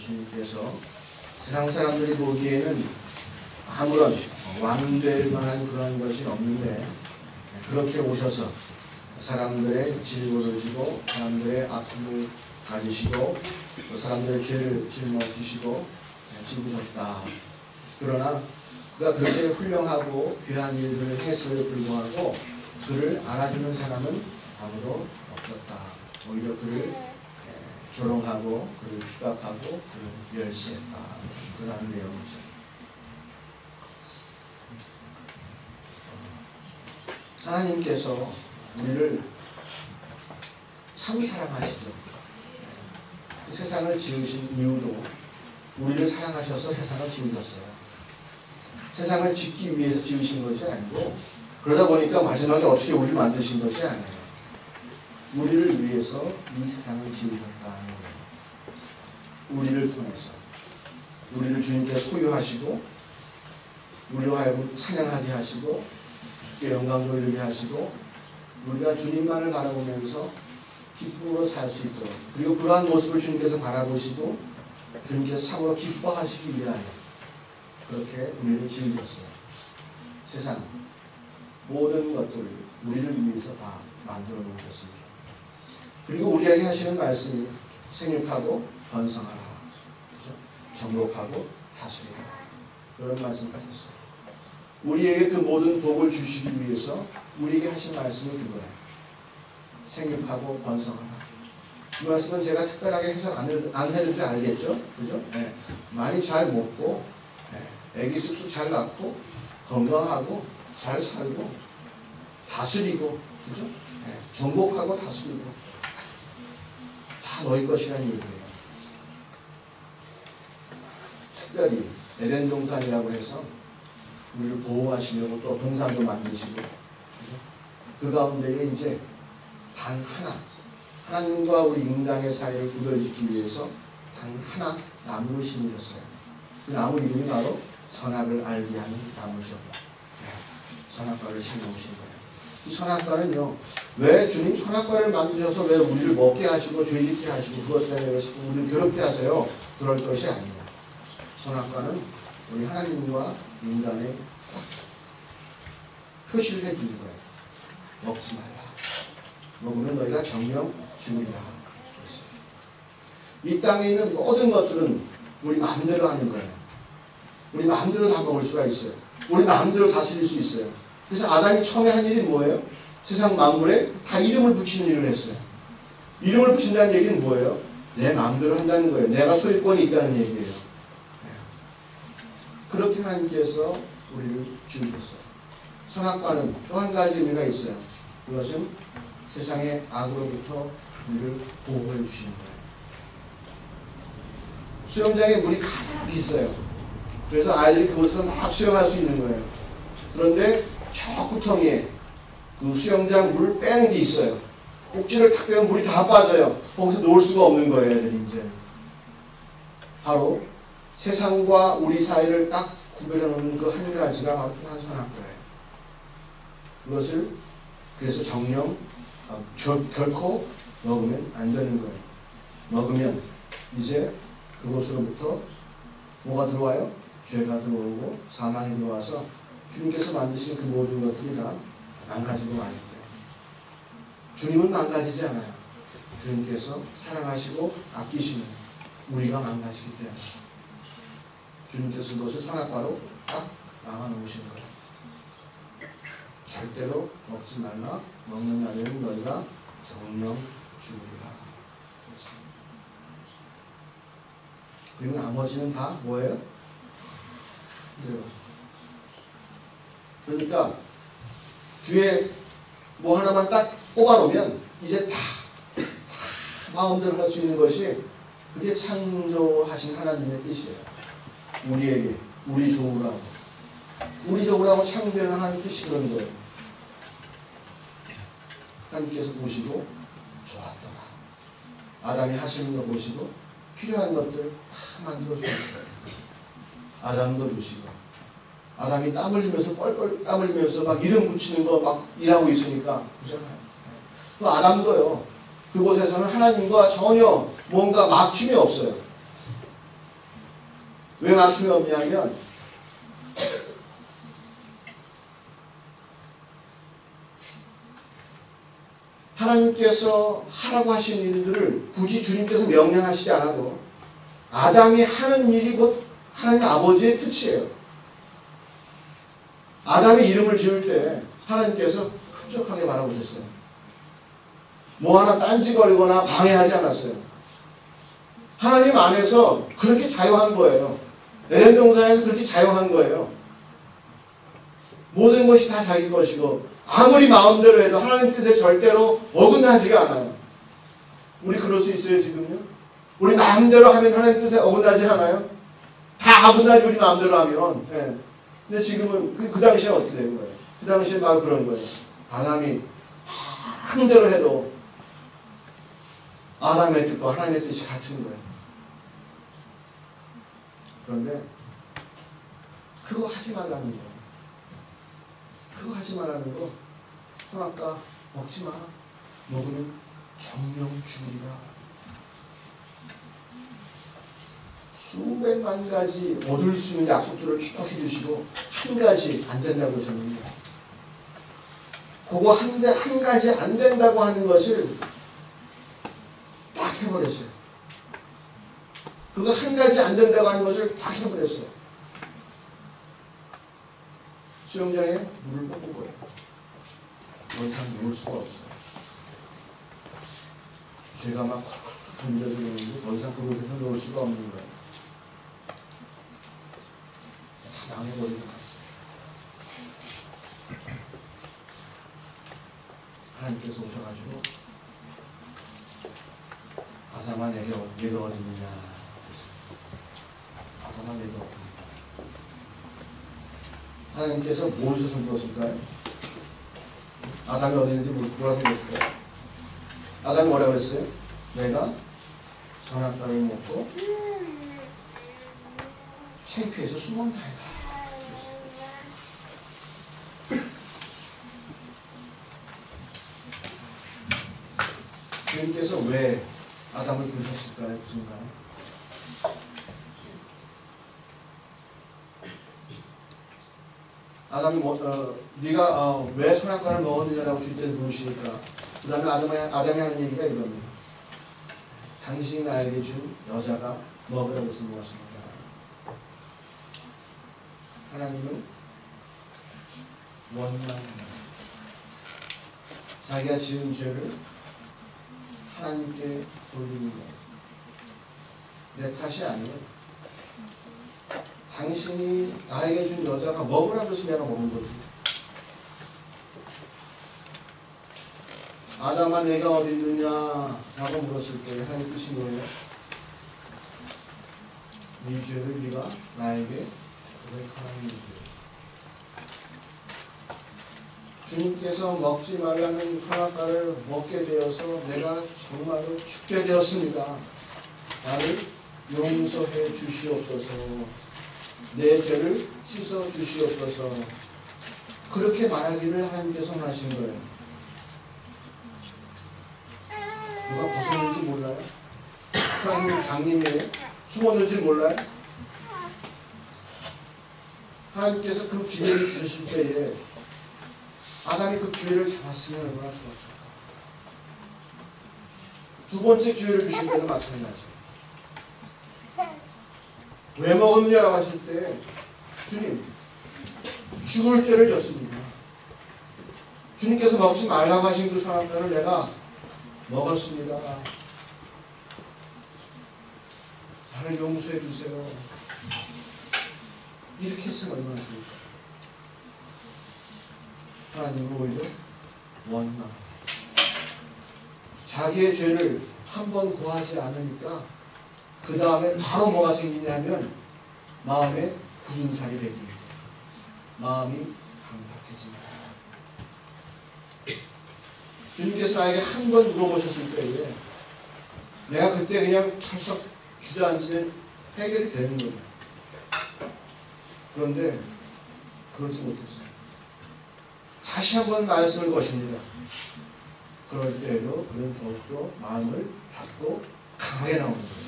주님께서 세상 사람들이 보기에는 아무런 왕될 만한 그런 것이 없는데 그렇게 오셔서 사람들의 질고를 지고 사람들의 아픔을 가지시고 또 사람들의 죄를 짊어지시고 죽으셨다. 그러나 그가 그렇게 훌륭하고 귀한 일들을 했음에도 불구하고 그를 알아주는 사람은 아무도 없었다. 오히려 그를 조롱하고 그를 비박하고 그를 멸시했다. 그러한 내용이죠. 하나님께서 우리를 참 사랑하시죠. 세상을 지으신 이유도 우리를 사랑하셔서 세상을 지으셨어요. 세상을 짓기 위해서 지으신 것이 아니고 그러다 보니까 마지막에 어떻게 우리를 만드신 것이 아니에요. 우리를 위해서 이 세상을 지으셨다는 거예요. 우리를 통해서 우리를 주님께 소유하시고 우리로 하여금 찬양하게 하시고 주께 영광 돌리게 하시고 우리가 주님만을 바라보면서 기쁨으로 살 수 있도록 그리고 그러한 모습을 주님께서 바라보시고 주님께서 참으로 기뻐하시기 위하여 그렇게 우리를 지으셨어요. 세상 모든 것들을 우리를 위해서 다 만들어 놓으셨습니다. 그리고 우리에게 하시는 말씀이 생육하고 번성하라, 그렇죠? 정복하고 다스리라 그런 말씀하셨어요. 우리에게 그 모든 복을 주시기 위해서 우리에게 하신 말씀이 그거예요. 생육하고 번성하라. 이 말씀은 제가 특별하게 해석 안 해도 돼 알겠죠? 그죠? 네. 많이 잘 먹고 애기 쑥쑥 잘 낳고 건강하고 잘 살고 다스리고 그죠? 네. 정복하고 다스리고 다 너희 것이라는 얘기예요. 특별히 에덴 동산이라고 해서 우리를 보호하시려고 또 동산도 만드시고 그죠? 그 가운데에 이제 단 하나 하나님과 우리 인간의 사이를 구별짓기 위해서 단 하나 나무를 심으셨어요. 그 나무 이름이 바로 선악을 알게 하는 나무죠. 선악과를 심어오신 거예요. 이 선악과는요, 왜 주님 선악과를 만드셔서 왜 우리를 먹게 하시고 죄짓게 하시고 그것 때문에 왜 우리를 괴롭게 하세요? 그럴 것이 아니에요. 선악과는 우리 하나님과 인간의 표시를 해주는 거예요. 먹지 말라. 먹으면 너희가 정령 죽으리라. 이 땅에 있는 모든 것들은 우리 마음대로 하는 거예요. 우리 마음대로 다 먹을 수가 있어요. 우리 마음대로 다스릴 수 있어요. 그래서 아담이 처음에 한 일이 뭐예요? 세상 만물에 다 이름을 붙이는 일을 했어요. 이름을 붙인다는 얘기는 뭐예요? 내 마음대로 한다는 거예요. 내가 소유권이 있다는 얘기예요. 그렇게 하나님께서 우리를 지으셨어요. 선악과는 또 한 가지 의미가 있어요. 그것은 세상의 악으로부터 우리를 보호해 주시는 거예요. 수영장에 물이 가득 있어요. 그래서 아이들이 그곳에서 막 수영할 수 있는 거예요. 그런데 저 구덩이에 그 수영장 물을 빼는 게 있어요. 꼭지를 탁 빼면 물이 다 빠져요. 거기서 놀 수가 없는 거예요, 애들이 이제. 바로 세상과 우리 사이를 딱 구별해 놓는 그 한 가지가 바로 선악과예요. 그것을 그래서 정령 결코 먹으면 안 되는 거예요. 먹으면 이제 그곳으로부터 뭐가 들어와요? 죄가 들어오고 사망이 들어와서 주님께서 만드신 그 모든 것들이 다 망가지고 말일 때 주님은 망가지지 않아요. 주님께서 사랑하시고 아끼시는 우리가 망가지기 때문에 주님께서 그것을 선악과로 딱 막아놓으신 거예요. 절대로 먹지 말라. 먹는 날에는 너희가 정령 죽으리라. 그리고 나머지는 다 뭐예요? 네. 그러니까 뒤에 뭐 하나만 딱 꼽아놓으면 이제 다 마음대로 할 수 있는 것이 그게 창조하신 하나님의 뜻이에요. 우리에게 우리 좋으라고 우리 좋으라고 창조를 하는 뜻이 그런 거예요. 하나님께서 보시고 좋았더라. 아담이 하시는 거 보시고 필요한 것들 다 만들어 주셨어요. 아담도 주시고 아담이 땀 흘리면서 뻘뻘 땀 흘리면서 막 이름 붙이는 거 막 일하고 있으니까 그잖아요. 또 아담도요. 그곳에서는 하나님과 전혀 뭔가 막힘이 없어요. 왜 막힘이 없냐면 하나님께서 하라고 하신 일들을 굳이 주님께서 명령하시지 않아도 아담이 하는 일이 곧 하나님 아버지의 뜻이에요. 아담이 이름을 지을 때 하나님께서 흡족하게 바라보셨어요. 뭐 하나 딴지 걸거나 방해하지 않았어요. 하나님 안에서 그렇게 자유한 거예요. 에덴 동산에서 그렇게 자유한 거예요. 모든 것이 다 자기 것이고 아무리 마음대로 해도 하나님 뜻에 절대로 어긋나지가 않아요. 우리 그럴 수 있어요 지금요? 우리 마음대로 하면 하나님 뜻에 어긋나지 않아요? 다 어긋나지 우리 마음대로 하면. 예. 근데 지금은 그 당시에 어떻게 된 거예요? 그 당시에 막 그런 거예요. 아담이 하는 대로 해도 아담의 뜻과 하나님의 뜻이 같은 거예요. 그런데 그거 하지 말라는 거예요. 그거 하지 말라는 거. 선악과 먹지 마. 먹으면 정령 죽으리라. 수백만 가지 얻을 수 있는 약속들을 쭉 해주시고 한 가지 안 된다고 하셨는데 그거 한 가지 안 된다고 하는 것을 딱 해버렸어요. 그거 한 가지 안 된다고 하는 것을 딱 해버렸어요. 수영장에 물을 뽑은 거예요. 더 이상 놓을 수가 없어요. 죄가 막 콜콜콜 던져들어오는데 더 이상 그곳에서 놓을 수가 없는 거예요. 다 망해버리고 갔어요. 하나님께서 오셔가지고 아담아 내가 어디 있느냐. 아담아 내가 어디 있느냐. 하나님께서 무엇에서 물었을까요? 아담이 어디 있는지 물어서 물었을까요? 아담이 뭐라고 그랬어요? 내가 선악과를 먹고 창피해서 숨었나이다. 주님께서 왜 아담을 부르셨을까요? 그 순간에? 아담이 네가 왜 선악과를 먹었느냐라고 주님께서 물으시니까 그 다음에 아담이 하는 얘기가 이겁니다. 당신이 나에게 준 여자가 먹으라고 해서 먹었습니다. 하나님은 원망합니다. 자기가 지은 죄를 하나님께 돌리는 거예요. 내 탓이 아니에요. 당신이 나에게 준 여자가 먹으라고 해서 내가 먹은 거지. 아담아 내가 어디 있느냐 라고 물었을 때 하나님 뜻이 뭐예요? 네 죄를 네가 나에게 고백하라는 거예요. 주님께서 먹지 말라는 선악과를 먹게 되어서 내가 정말로 죽게 되었습니다. 나를 용서해 주시옵소서. 내 죄를 씻어 주시옵소서. 그렇게 말하기를 하나님께서 하신 거예요. 누가 벗었는지 몰라요? 하나님 장님이에요? 숨었는지 몰라요? 하나님께서 그 기회를 주실 때에 아담이 그 기회를 잡았으면 얼마나 좋았을까. 두 번째 기회를 주실 때는 마찬가지예요. 왜 먹었느냐라고 하실 때 주님 죽을 죄를 졌습니다. 주님께서 먹지 말라고 하신 그 선악과를 내가 먹었습니다. 나를 용서해 주세요. 이렇게 했으면 얼마나 좋을까. 하나님은 오히려 원망. 자기의 죄를 한 번 고하지 않으니까 그 다음에 바로 뭐가 생기냐면 마음에 굳은 살이 배깁니다. 마음이 강팍해집니다. 주님께서 나에게 한 번 물어보셨을 때에 내가 그때 그냥 털썩 주저앉으면 해결이 되는 거예요. 그런데 그러지 못했어요. 다시 한 번 말씀을 거십니다. 그럴 때에도 그는 더욱더 마음을 닫고 강하게 나오는 거예요.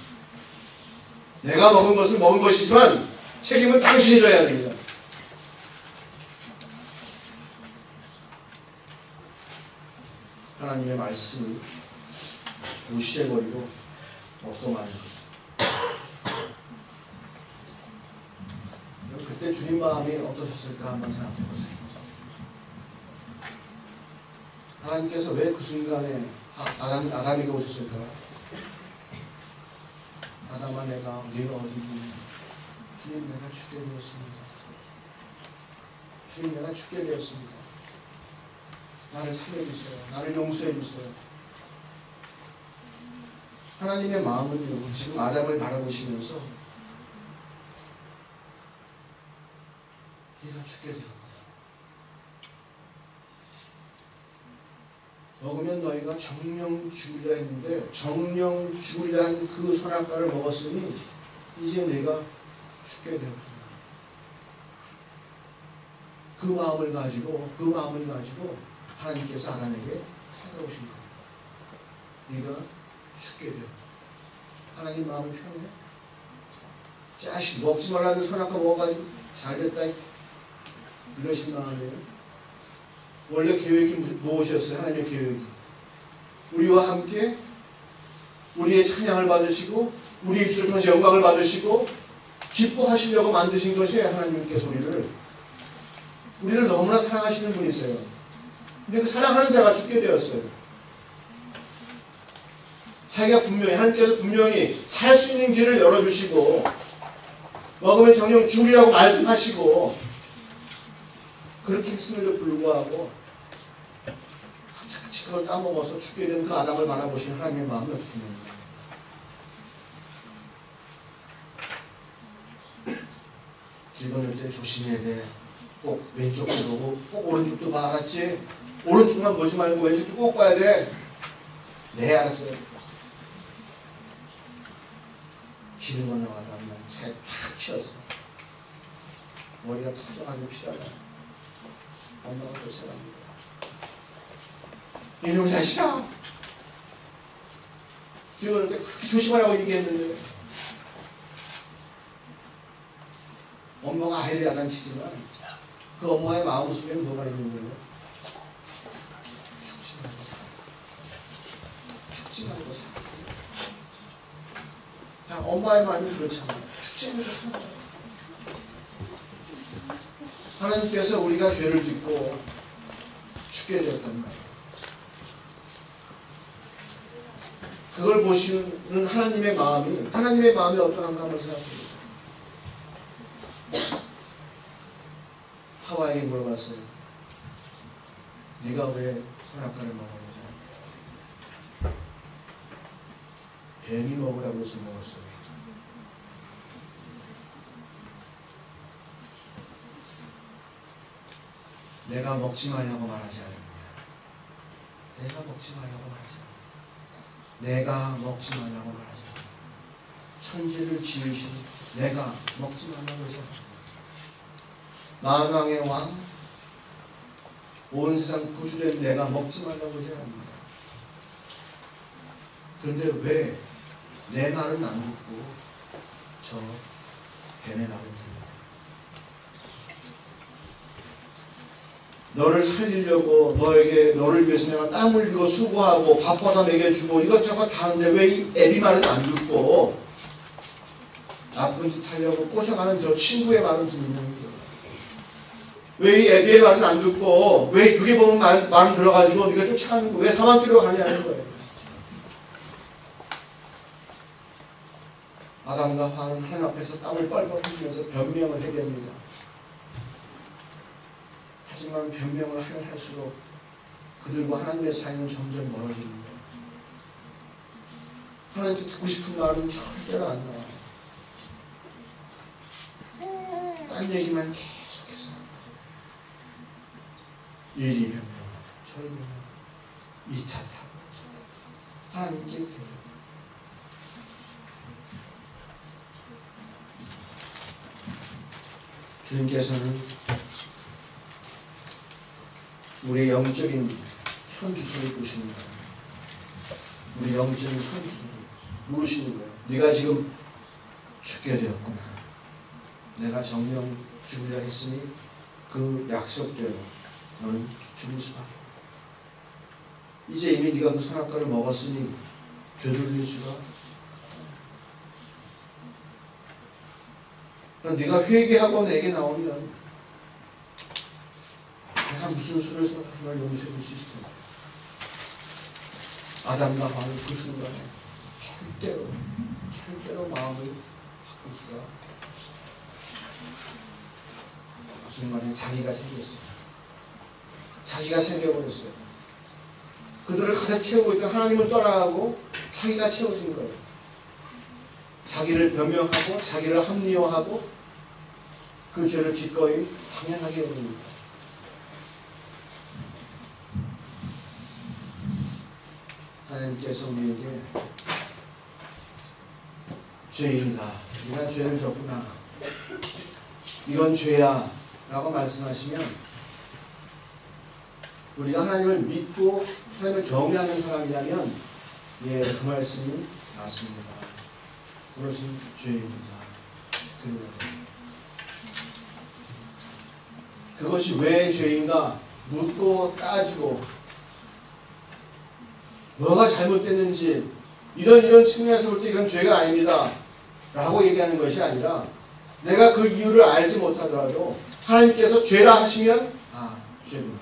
내가 먹은 것은 먹은 것이지만 책임은 당신이 져야 됩니다. 하나님의 말씀을 무시해버리고 먹고 마는 것. 그때 주님 마음이 어떠셨을까 한번 생각해 보세요. 하나님께서 왜 그 순간에 아담에게 오셨을까? 아담아, 네가 어디 있니? 주님, 내가 죽게 되었습니다. 주님, 내가 죽게 되었습니다. 나를 살려주세요. 나를 용서해 주세요. 하나님의 마음은요, 지금 아담을 바라보시면서 네가 죽게 될 거야. 먹으면 너희가 정령 죽으리라 했는데 정령 죽으리라 한 그 선악과를 먹었으니 이제 네가 죽게 될 거야. 그 마음을 가지고 하나님께서 아담에게 찾아오신 거예요. 네가 죽게 될 거야. 하나님 마음이 편해? 자식 먹지 말라는 선악과 먹어가지고 잘됐다 이러신 마음이에요. 원래 계획이 무엇이었어요? 하나님의 계획이 우리와 함께 우리의 찬양을 받으시고 우리 입술을 통해서 영광을 받으시고 기뻐하시려고 만드신 것이 하나님께서 우리를 너무나 사랑하시는 분이세요. 근데 그 사랑하는 자가 죽게 되었어요. 자기가 분명히 하나님께서 분명히 살 수 있는 길을 열어주시고 먹으면 정령 죽으리라고 말씀하시고 그렇게 했음에도 불구하고 같이 그걸 따먹어서 죽게 된 그 아담을 바라보시는 하나님의 마음이 어떻게 됩니까? 길 건널 때 조심해야 돼. 꼭 왼쪽도 보고 꼭 오른쪽도 봐. 알았지? 오른쪽만 보지 말고 왼쪽도 꼭 봐야 돼. 네, 알았어요. 길을 건너가다 하면 새 탁 치였어. 머리가 터져가지고 피가 나. 엄마가 또 생각합니다. 이놈의 자식아! 길 건널 때 그렇게 조심하라고 얘기했는데 엄마가 아이를 야단치지만 그 엄마의 마음속에 뭐가 있는 거예요? 죽지 말고 살아. 죽지 말고 살아. 그냥 엄마의 마음이 그렇잖아요. 죽지 말고 살아. 하나님께서 우리가 죄를 짓고 죽게 되었단 말이에요. 그걸 보시는 하나님의 마음이 어떠한가 한번 생각해 보세요. 하와에게 물어봤어요. 네가 왜 선악과를 먹었느냐? 뱀이 먹으라고 해서 먹었어요. 내가 먹지 말라고 말하지 않았느냐? 내가 먹지 말라고 말하지 않았느냐? 내가 먹지 말라고 말하지 않았느냐? 천지를 지으신 내가 먹지 말라고 해서 만왕의 왕, 온 세상 구주된 내가 먹지 말라고 하지 않습니다. 그런데 왜 내 말은 안 듣고 저 뱀의 말은 듣는가? 너를 살리려고 너를 위해서 내가 땀 흘리고 수고하고 밥 벌어 먹여주고 이것저것 다 하는데 왜 이 애비 말은 안 듣고 나쁜 짓 하려고 꼬셔가는 저 친구의 말은 듣느냐는 거예요. 왜 이 애비의 말은 안 듣고 왜 그게 보면 말 들어가지고 네가 쫓아가는 거 왜 사망길로 가냐는 거예요. 아담과 하와는 하나님 앞에서 땀을 뻘뻘 흘리면서 변명을 해야 됩니다. 하지만 변명을 하면 할수록 그들과 하나님의 사이는 점점 멀어집니다. 하나님께 듣고 싶은 말은 절대로 안 나와요. 딴 얘기만 계속해서 이리 변명하고 저리 변명하고 이 탓하고 저 탓하고 하나님께 드려요. 주님께서는 우리의 영적인 현주소를 보시는 거예요. 우리 영적인 현주소를 물으시는 거예요. 네가 지금 죽게 되었구나. 내가 정령 죽으리라 했으니 그 약속대로 너는 죽을 수밖에 없다. 이제 이미 네가 그 선악과를 먹었으니 되돌릴 수가 없다. 그럼 네가 회개하고 내게 나오면 내가 무슨 수를 써서 널 용서해 줄 수 있을 텐데. 아담과 하와는 그 순간에 절대로 마음을 바꿀 수가 없어요. 그 순간에 자기가 생겼어요. 자기가 생겨버렸어요. 그들을 가득 채우고 있던 하나님은 떠나가고 자기가 채워진 거예요. 자기를 변명하고 자기를 합리화하고 그 죄를 기꺼이 당연하게 여깁니다. 하나님께서 우리에게 죄인이다, 네가 죄를 졌구나, 이건 죄야 라고 말씀하시면 우리가 하나님을 믿고 하나님을 경외하는 사람이라면 예, 그 말씀이 맞습니다. 그것은 죄입니다. 그것이 왜 죄인가 묻고 따지고 뭐가 잘못됐는지 이런 측면에서 볼 때 이건 죄가 아닙니다 라고 얘기하는 것이 아니라 내가 그 이유를 알지 못하더라도 하나님께서 죄라 하시면 죄구나,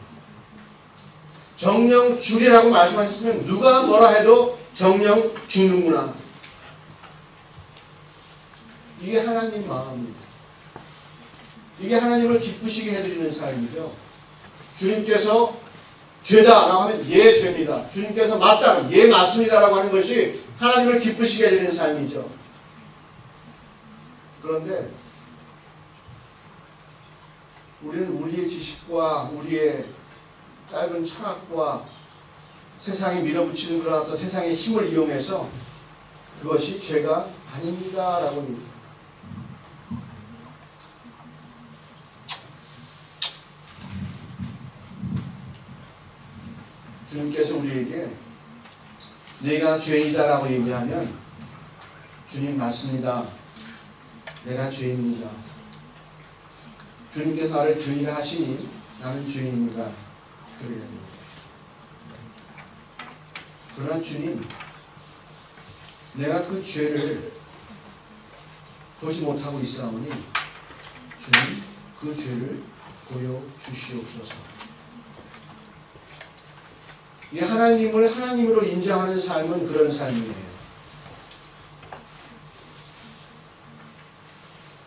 정령 죽이라고 말씀하셨으면 누가 뭐라 해도 정령 죽는구나. 이게 하나님 마음입니다. 이게 하나님을 기쁘시게 해드리는 삶이죠. 주님께서 죄다 라고 하면 예 죄입니다. 주님께서 맞다 예 맞습니다 라고 하는 것이 하나님을 기쁘시게 해드리는 삶이죠. 그런데 우리는 우리의 지식과 우리의 짧은 철학과 세상에 밀어붙이는 그런 어떤 세상의 힘을 이용해서 그것이 죄가 아닙니다 라고 합니다. 주님께서 우리에게 내가 죄인이다 라고 얘기하면 주님 맞습니다. 내가 죄인입니다. 주님께서 나를 죄인이라 하시니 나는 죄인입니다. 그래야 됩니다. 그러나 주님, 내가 그 죄를 보지 못하고 있사오니 주님 그 죄를 보여주시옵소서. 이 하나님을 하나님으로 인정하는 삶은 그런 삶이에요.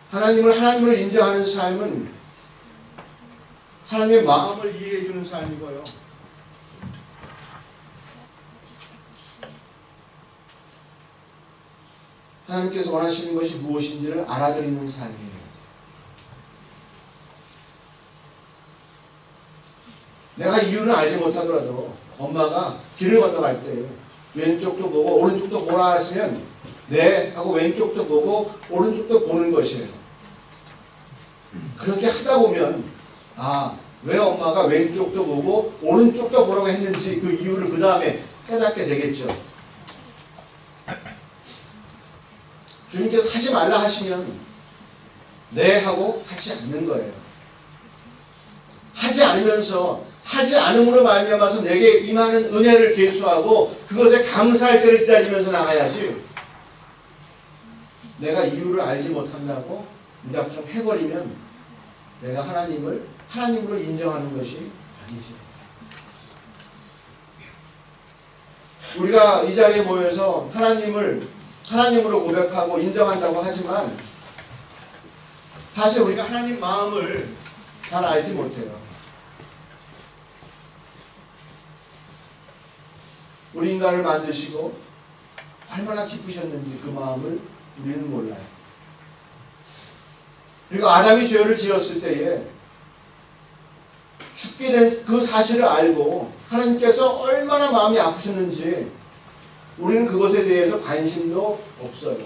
하나님을 하나님으로 인정하는 삶은 하나님의 마음을 이해해 주는 삶이고요. 하나님께서 원하시는 것이 무엇인지를 알아들이는 삶이에요. 내가 이유는 알지 못하더라도 엄마가 길을 건너갈 때 왼쪽도 보고 오른쪽도 보라 했으면 네 하고 왼쪽도 보고 오른쪽도 보는 것이에요. 그렇게 하다 보면 왜 엄마가 왼쪽도 보고 오른쪽도 보라고 했는지 그 이유를 그 다음에 깨닫게 되겠죠. 주님께서 하지 말라 하시면 네 하고 하지 않는 거예요. 하지 않으면서 하지 않음으로 말미암아서 내게 임하는 은혜를 계수하고 그것에 감사할 때를 기다리면서 나가야지, 내가 이유를 알지 못한다고 무작정 해버리면 내가 하나님을 하나님으로 인정하는 것이 아니죠. 우리가 이 자리에 모여서 하나님을 하나님으로 고백하고 인정한다고 하지만 사실 우리가 하나님 마음을 잘 알지 못해요. 우리 인간을 만드시고 얼마나 기쁘셨는지 그 마음을 우리는 몰라요. 그리고 아담이 죄를 지었을 때에 죽게 된 그 사실을 알고 하나님께서 얼마나 마음이 아프셨는지 우리는 그것에 대해서 관심도 없어요.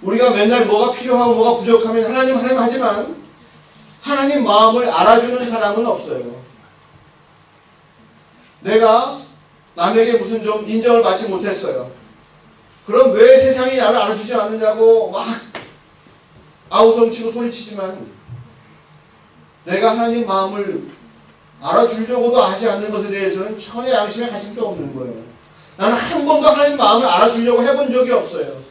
우리가 맨날 뭐가 필요하고 뭐가 부족하면 하나님 하지만 하나님 마음을 알아주는 사람은 없어요. 내가 남에게 무슨 좀 인정을 받지 못했어요. 그럼 왜 세상이 나를 알아주지 않느냐고 막 아우성치고 소리치지만 내가 하나님 마음을 알아주려고도 하지 않는 것에 대해서는 천의 양심에 가짐도 없는 거예요. 나는 한 번도 하나님 마음을 알아주려고 해본 적이 없어요.